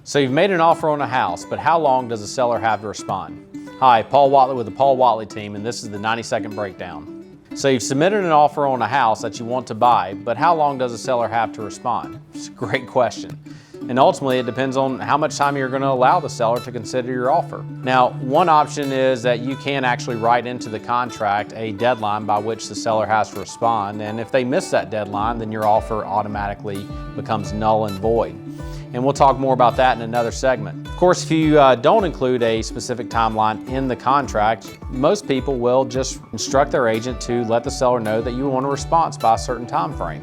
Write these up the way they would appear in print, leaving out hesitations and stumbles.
So you've made an offer on a house, but how long does the seller have to respond? Hi, Paul Whatley with the Paul Whatley team, and this is the 90-second breakdown. So you've submitted an offer on a house that you want to buy, but how long does the seller have to respond? It's a great question. And ultimately, it depends on how much time you're going to allow the seller to consider your offer. Now, one option is that you can actually write into the contract a deadline by which the seller has to respond, and if they miss that deadline, then your offer automatically becomes null and void. And we'll talk more about that in another segment. Of course, if you don't include a specific timeline in the contract, most people will just instruct their agent to let the seller know that you want a response by a certain time frame.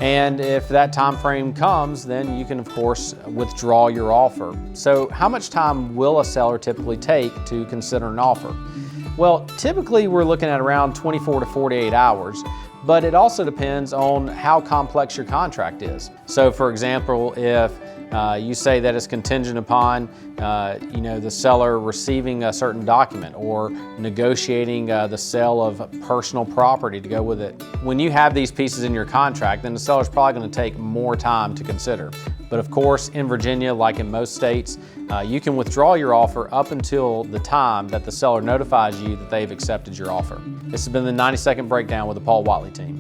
And if that time frame comes, then you can, of course, withdraw your offer. So how much time will a seller typically take to consider an offer? Well, typically we're looking at around 24 to 48 hours. But it also depends on how complex your contract is. So for example, if you say that it's contingent upon the seller receiving a certain document or negotiating the sale of personal property to go with it. When you have these pieces in your contract, then the seller's probably going to take more time to consider. But of course, in Virginia, like in most states, you can withdraw your offer up until the time that the seller notifies you that they've accepted your offer. This has been the 90-second breakdown with the Paul Whatley team.